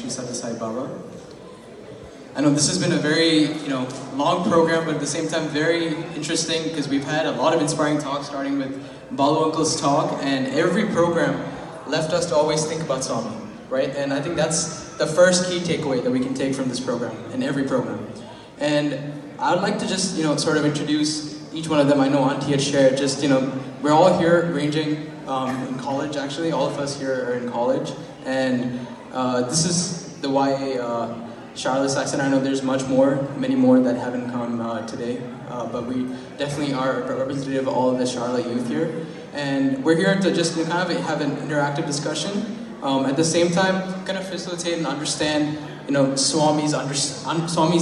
Shri Sathya Sai Baba. I know this has been a very, long program, but at the same time very interesting because we've had a lot of inspiring talks, starting with Balu Uncle's talk, and every program left us to always think about Swami, right? And I think that's the first key takeaway that we can take from this program, in every program. And I'd like to just, sort of introduce each one of them. I know Auntie had shared, we're all here ranging in college, actually. All of us here are in college. And this is the YA Charlotte section. I know there's many more that haven't come today. But we definitely are representative of all of the Charlotte youth here. And we're here to just kind of have an interactive discussion. At the same time, kind of facilitate and understand, Swami's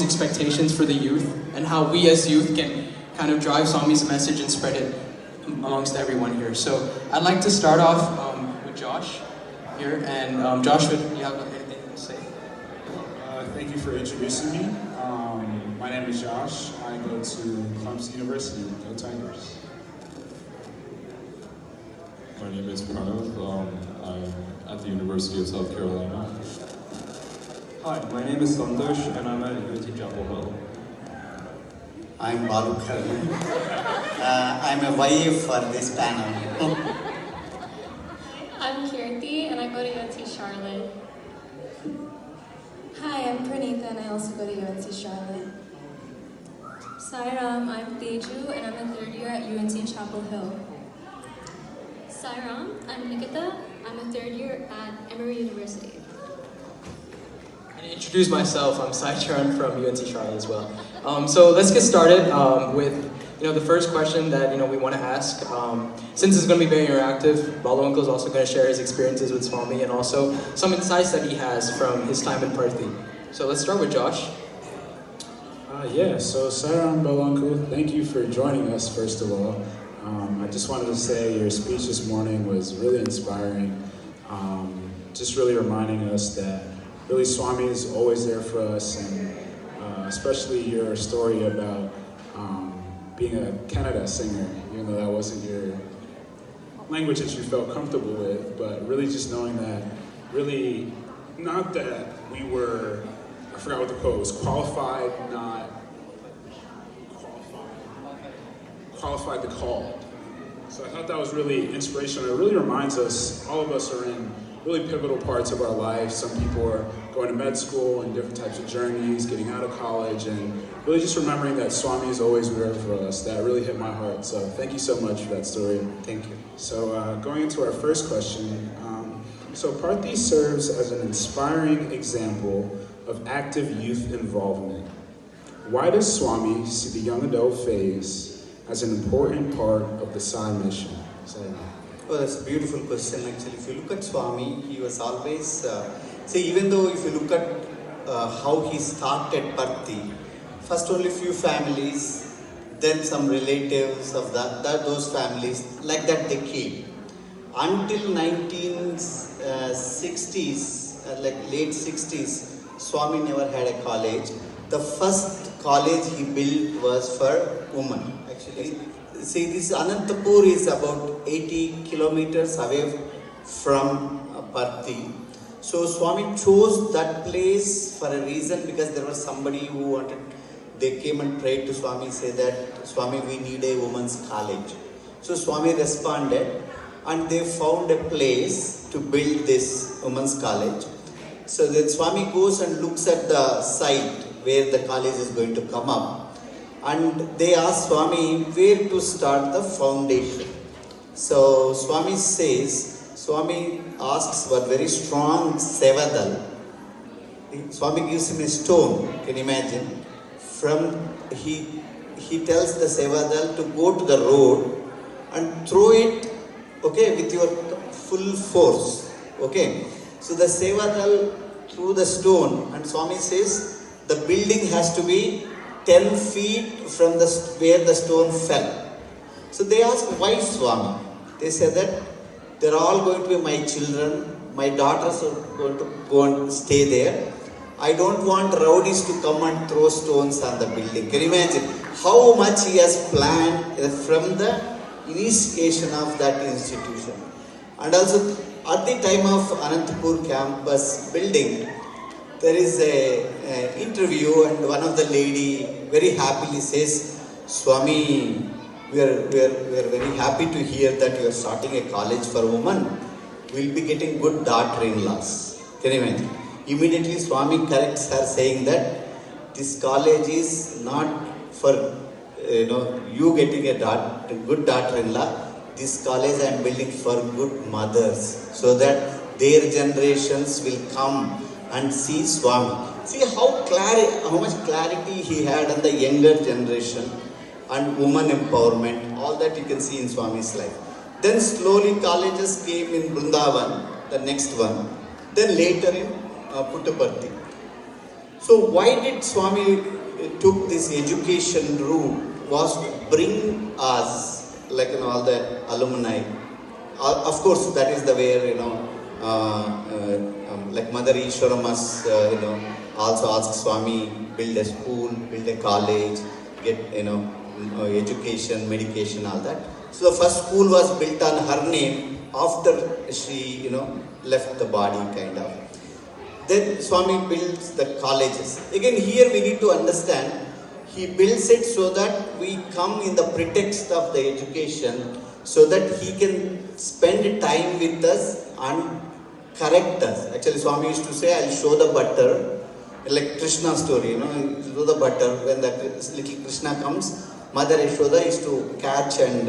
expectations for the youth, and how we as youth can kind of drive Swami's message and spread it amongst everyone here. So I'd like to start off with Josh here, and Josh, would you have anything to say? Thank you for introducing me. My name is Josh. I go to Clemson University. Go Tigers. My name is Pranav. I'm at the University of South Carolina. Hi, my name is Santosh and I'm at UNC Chapel Hill. I'm Balu Karman. I'm a YA for this panel. I'm Kirti and I go to UNC Charlotte. Hi, I'm Pranitha and I also go to UNC Charlotte. Sairam, I'm Teju and I'm a third year at UNC Chapel Hill. Sairam, I'm Nikita. I'm a third year at Emory University. And to introduce myself, I'm Sai Charan from UNC Charlotte as well. So let's get started with the first question that we want to ask. Since it's going to be very interactive, Balu Uncle is also going to share his experiences with Swami and also some insights that he has from his time in Parthi. So let's start with Josh. So Sairam, Balu Uncle, thank you for joining us, first of all. I just wanted to say your speech this morning was really inspiring, just really reminding us that really Swami is always there for us, and especially your story about being a Kannada singer, even though that wasn't your language that you felt comfortable with, but really just knowing that, really, not that we were, I forgot what the quote was, qualified, not qualified to call. So I thought that was really inspirational. It really reminds us, all of us are in really pivotal parts of our life. Some people are going to med school and different types of journeys, getting out of college, and really just remembering that Swami is always there for us. That really hit my heart. So thank you so much for that story. Thank you. So going into our first question, so Parthi serves as an inspiring example of active youth involvement. Why does Swami see the young adult phase as an important part of the Sai mission? Oh, that's a beautiful question actually. If you look at Swami, he was always, even though if you look at how he started Parthi, first only few families, then some relatives of those families, like that they came. Until 1960s, like late 60s, Swami never had a college. The first college he built was for women. Actually, see, this Anantapur is about 80 kilometers away from Parthi. So Swami chose that place for a reason, because there was somebody who wanted, they came and prayed to Swami, say that, Swami, we need a women's college. So Swami responded and they found a place to build this women's college. So then Swami goes and looks at the site where the college is going to come up. And they ask Swami where to start the foundation. So Swami asks for very strong sevadal. Swami gives him a stone, can you imagine? He tells the sevadal to go to the road and throw it, with your full force, So the sevadal threw the stone, and Swami says the building has to be 10 feet from where the stone fell. So they asked, why Swami? They said that they're all going to be my children, my daughters are going to go and stay there. I don't want rowdies to come and throw stones on the building. Can you imagine how much he has planned from the initiation of that institution? And also at the time of Anantapur campus building, there is a interview and one of the lady very happily says, Swami, we are very happy to hear that you are starting a college for women. We'll be getting good daughter-in-laws. Can you imagine? Immediately Swami corrects her saying that this college is not for you getting a good daughter-in-law. This college I am building for good mothers, so that their generations will come and see Swami. See how much clarity he had on the younger generation and woman empowerment. All that you can see in Swami's life. Then slowly colleges came in Vrindavan, the next one. Then later in Puttaparthi. So why did Swami took this education route was to bring us, all the alumni. Of course, that is the way, like Mother Ishwara must, also ask Swami, build a school, build a college, get, education, medication, all that. So the first school was built on her name after she, left the body, kind of. Then Swami builds the colleges. Again, here we need to understand, he builds it so that we come in the pretext of the education, so that he can spend time with us and correct us. Actually, Swami used to say, I'll show the butter, like Krishna story, show the butter. When the little Krishna comes, Mother Yashoda is to catch and,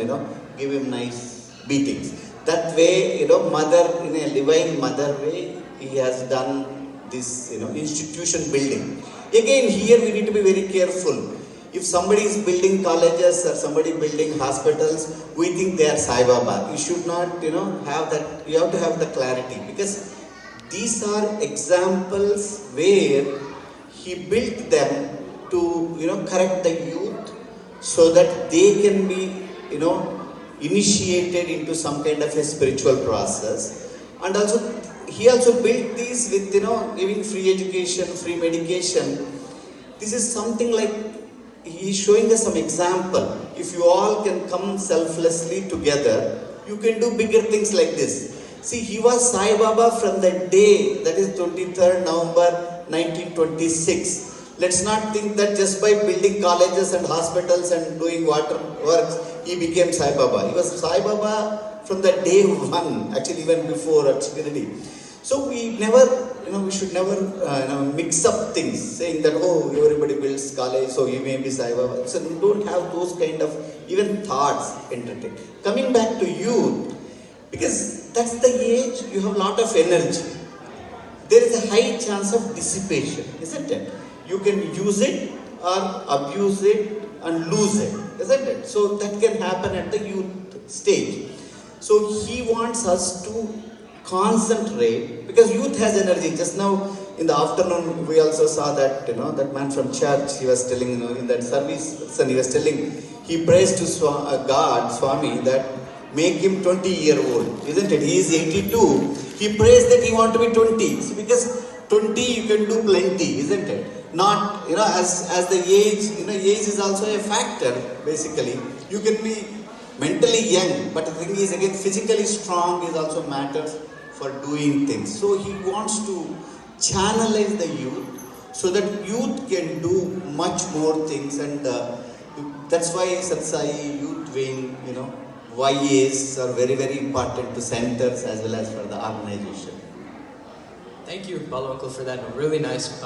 give him nice beatings. That way, mother, in a divine mother way, he has done this, institution building. Again, here we need to be very careful. If somebody is building colleges or somebody building hospitals, we think they are Sai Baba. You should not, have that. You have to have the clarity, because these are examples where he built them to, correct the youth, so that they can be, initiated into some kind of a spiritual process. And also, he also built these with, giving free education, free medication. This is something like, he's showing us some example. If you all can come selflessly together, you can do bigger things like this. See, he was Sai Baba from the day, that is 23rd November 1926. Let's not think that just by building colleges and hospitals and doing water works, he became Sai Baba. He was Sai Baba from the day one, actually even before actually. So we should never mix up things, saying that, oh, everybody builds college, so you may be Sai Baba. So we don't have those kind of even thoughts entertained. Coming back to youth, because that's the age you have a lot of energy. There is a high chance of dissipation, isn't it? You can use it or abuse it and lose it, isn't it? So that can happen at the youth stage. So he wants us to concentrate, because youth has energy. Just now in the afternoon we also saw that, that man from church, he was telling, in that service, and he was telling, he prays to God, Swami, that make him 20-year-old, isn't it? He is 82. He prays that he want to be 20. See, because 20 you can do plenty, isn't it? Not, as the age, age is also a factor, basically. You can be mentally young, but the thing is, again, physically strong is also matters for doing things. So he wants to channelize the youth, so that youth can do much more things, and that's why Satsai, youth wing, YAs are very, very important to centers as well as for the organization. Thank you, Balu Uncle, for that really nice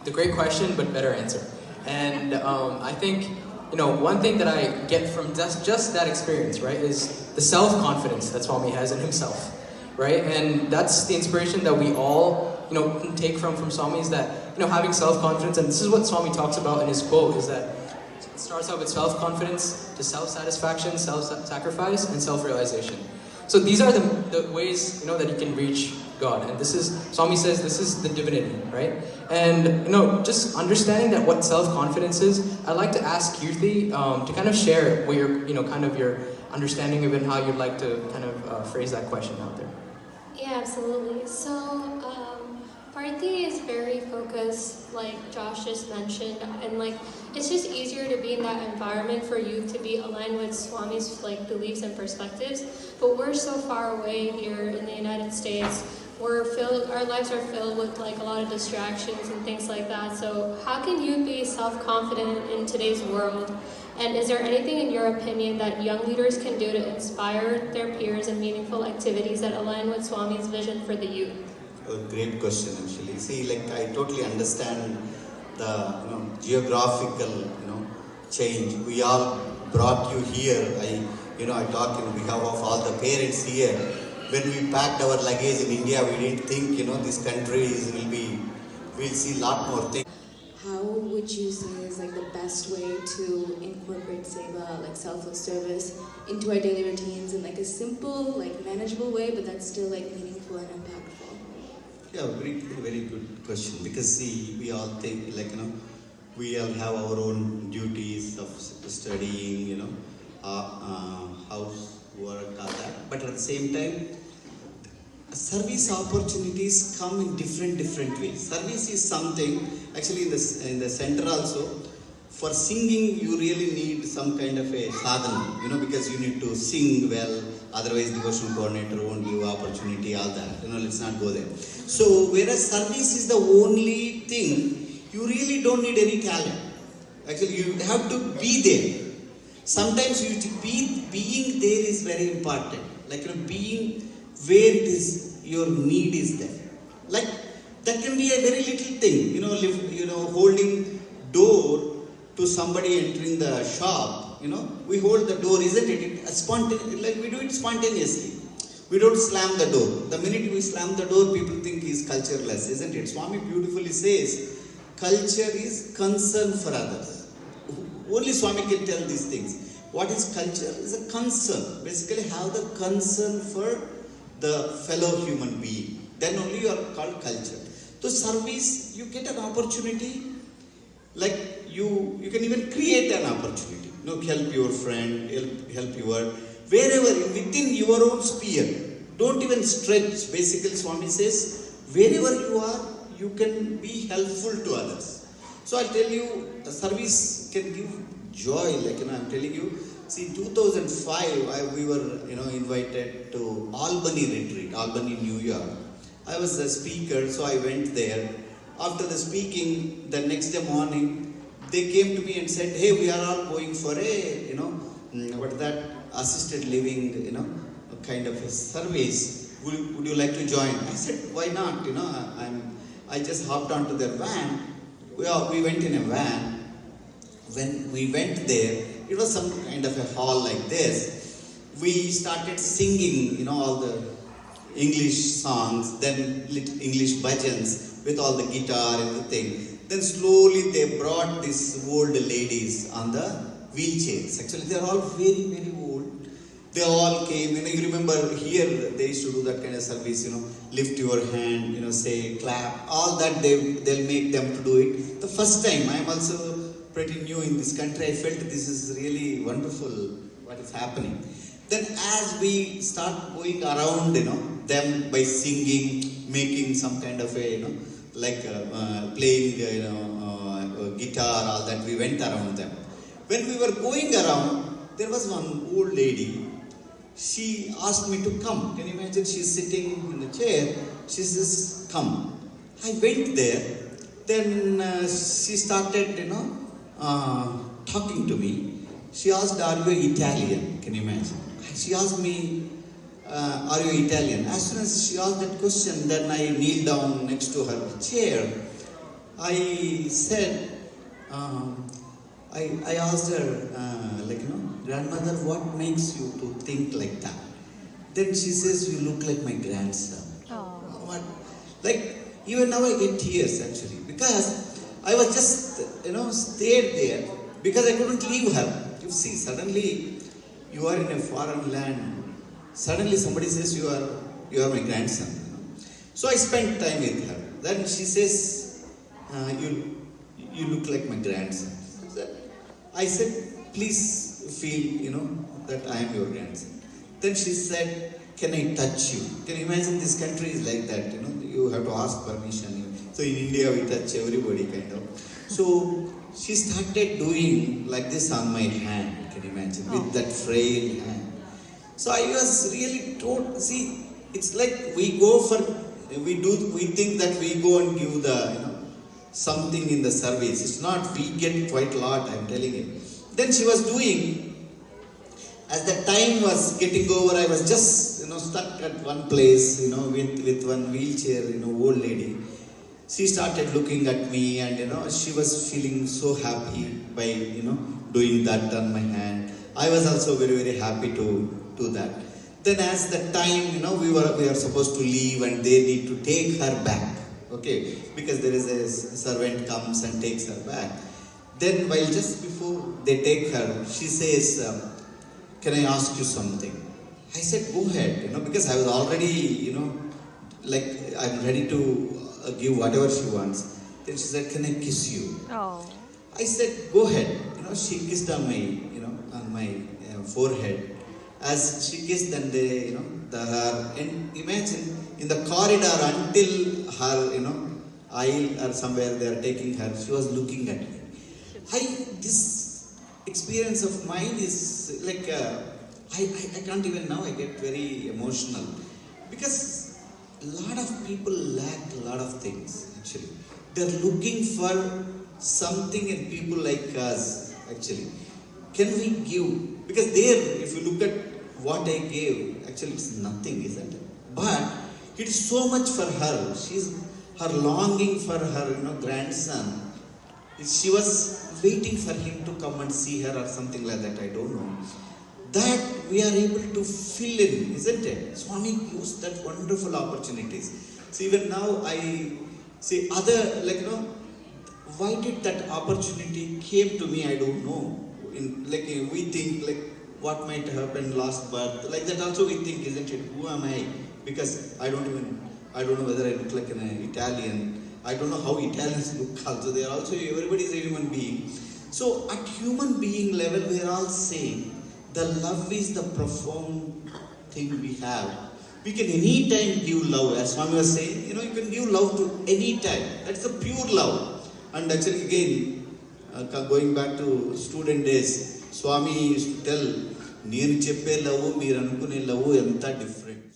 the great question, but better answer. And I think, one thing that I get from just that experience, right, is the self-confidence that Swami has in himself, right? And that's the inspiration that we all, can take from Swami, is that, having self-confidence, and this is what Swami talks about in his quote, is that it starts out with self-confidence to self-satisfaction, self-sacrifice, and self-realization. So these are the ways, that you can reach God. And Swami says, this is the divinity, right? And, just understanding that what self-confidence is, I'd like to ask Kirti to kind of share what your, kind of your understanding of it and how you'd like to kind of phrase that question out there. Yeah, absolutely. So, Parthi is very focused, like Josh just mentioned, and it's just easier to be in that environment for youth to be aligned with Swami's beliefs and perspectives. But we're so far away here in the United States, our lives are filled with like a lot of distractions and things like that. So how can you be self-confident in today's world? And is there anything in your opinion that young leaders can do to inspire their peers in meaningful activities that align with Swami's vision for the youth? A great question, actually. See, like I totally understand the geographical change. We all brought you here. I talk in behalf of all the parents here. When we packed our luggage in India, we didn't think this country we'll see a lot more things. How would you say is like the best way to incorporate seva, like selfless service, into our daily routines in like a simple, like manageable way, but that's still like meaningful and impactful? Yeah, very, very good question. Because see, we all think we all have our own duties of studying, housework, all that. But at the same time, service opportunities come in different ways. Service is something, actually in the center also, for singing you really need some kind of a sadhana, because you need to sing well, otherwise devotional coordinator won't give opportunity, all that, let's not go there. So, whereas service is the only thing, you really don't need any talent. Actually, you have to be there. Sometimes being there is very important. Like, being where it is, your need is there. Like, that can be a very little thing, holding door to somebody entering the shop, we hold the door, isn't it? Like we do it spontaneously. We don't slam the door. The minute we slam the door, people think he's cultureless, isn't it? Swami beautifully says, culture is concern for others. Only Swami can tell these things. What is culture? Is a concern. Basically, have the concern for the fellow human being. Then only you are called culture. So service, you get an opportunity, like you can even create an opportunity. Help your friend, help your, wherever, within your own sphere. Don't even stretch. Basically, Swami says, wherever you are, you can be helpful to others. So I'll tell you, service can give joy. Like, I'm telling you, see, 2005, we were, invited to Albany retreat, Albany, New York. I was the speaker, so I went there. After the speaking, the next day morning, they came to me and said, hey, we are all going for assisted living, kind of a service. Would you like to join? I said, why not? I just hopped onto their van. We went in a van. When we went there, it was some kind of a hall like this. We started singing, all the English songs, then English bhajans with all the guitar and everything. Then slowly they brought these old ladies on the wheelchairs. Actually, they are all very, very old. They all came, you remember here they used to do that kind of service, lift your hand, say, clap, all that they'll make them to do it. The first time, I'm also pretty new in this country, I felt this is really wonderful what is happening. Then as we start going around, them by singing, making some kind of a, playing, guitar, all that, we went around them. When we were going around, there was one old lady. She asked me to come. Can you imagine? She's sitting in the chair. She says, come. I went there. Then she started, talking to me. She asked, are you Italian? Can you imagine? She asked me, are you Italian? As soon as she asked that question, then I kneeled down next to her chair. I said, I asked her, grandmother, what makes you to think like that? Then she says, you look like my grandson. What? Like, even now I get tears actually, because I was just, stayed there, because I couldn't leave her. You see, suddenly, you are in a foreign land. Suddenly somebody says, you are my grandson. So I spent time with her. Then she says, you look like my grandson. I said, please feel, that I am your grandson. Then she said, can I touch you? Can you imagine this country is like that, you have to ask permission. So in India we touch everybody kind of. So she started doing like this on my hand, can you imagine, with that frail hand. So I was really told, see, it's like we go for, we think that we go and give the, something in the service. It's not, we get quite a lot, I'm telling you. Then she was doing, as the time was getting over, I was just, stuck at one place, with one wheelchair, old lady. She started looking at me and, she was feeling so happy by, doing that on my hand. I was also very, very happy to do that. Then as the time, we are supposed to leave and they need to take her back. Okay, because there is a servant comes and takes her back. Then while just before they take her, she says, can I ask you something? I said, go ahead, because I was already, like I'm ready to give whatever she wants. Then she said, can I kiss you? Oh. I said, go ahead. She kissed on my, on my forehead. As she kissed, then they, her, and imagine in the corridor until her, aisle or somewhere they are taking her, she was looking at me. This experience of mine is like, I can't even now, I get very emotional. Because a lot of people lack a lot of things, actually. They're looking for something in people like us, actually. Can we give? Because there, if you look at what I gave, actually it's nothing, isn't it? But it's so much for her. Her longing for her, grandson. She was waiting for him to come and see her or something like that, I don't know. That we are able to fill in, isn't it? Swami used that wonderful opportunities. So even now I see other, why did that opportunity came to me, I don't know. We think what might happen last birth, like that also we think, isn't it? Who am I? Because I don't know whether I look like an Italian. I don't know how Italians look also. They are also, everybody is a human being. So at human being level, we are all saying, the love is the profound thing we have. We can anytime give love. As Swami was saying, you can give love to any time. That's the pure love. And actually again, going back to student days, Swami used to tell, నేను చెప్పే love మీరు అనుకునే love ఎంత different.